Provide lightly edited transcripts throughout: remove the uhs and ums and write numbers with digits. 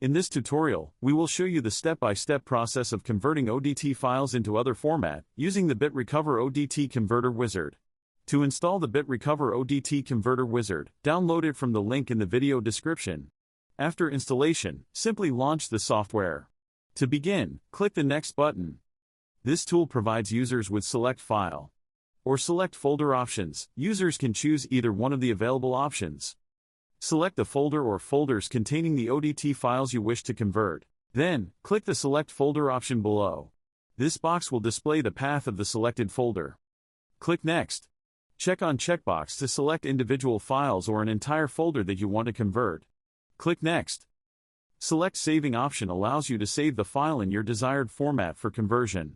In this tutorial, we will show you the step-by-step process of converting ODT files into other format using the BitRecover ODT Converter Wizard. To install the BitRecover ODT Converter Wizard, download it from the link in the video description. After installation, simply launch the software. To begin, click the Next button. This tool provides users with Select File or Select Folder options. Users can choose either one of the available options. Select the folder or folders containing the ODT files you wish to convert. Then, click the Select Folder option below. This box will display the path of the selected folder. Click Next. Check on checkbox to select individual files or an entire folder that you want to convert. Click Next. Select Saving option allows you to save the file in your desired format for conversion.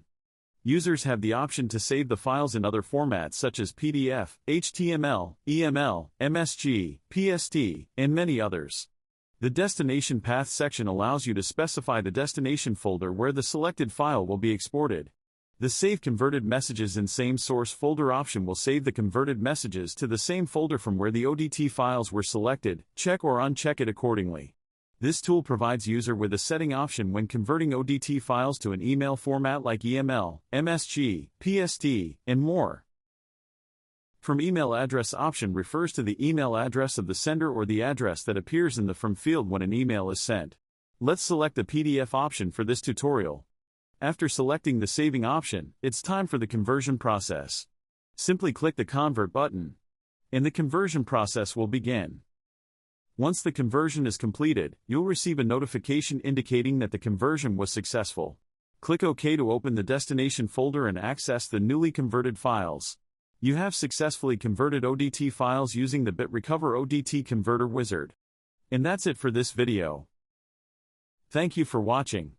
Users have the option to save the files in other formats such as PDF, HTML, EML, MSG, PST, and many others. The Destination Path section allows you to specify the destination folder where the selected file will be exported. The Save Converted Messages in Same Source Folder option will save the converted messages to the same folder from where the ODT files were selected. Check or uncheck it accordingly. This tool provides user with a setting option when converting ODT files to an email format like EML, MSG, PST, and more. From Email Address option refers to the email address of the sender or the address that appears in the From field when an email is sent. Let's select the PDF option for this tutorial. After selecting the saving option, it's time for the conversion process. Simply click the Convert button, and the conversion process will begin. Once the conversion is completed, you'll receive a notification indicating that the conversion was successful. Click OK to open the destination folder and access the newly converted files. You have successfully converted ODT files using the BitRecover ODT Converter Wizard. And that's it for this video. Thank you for watching.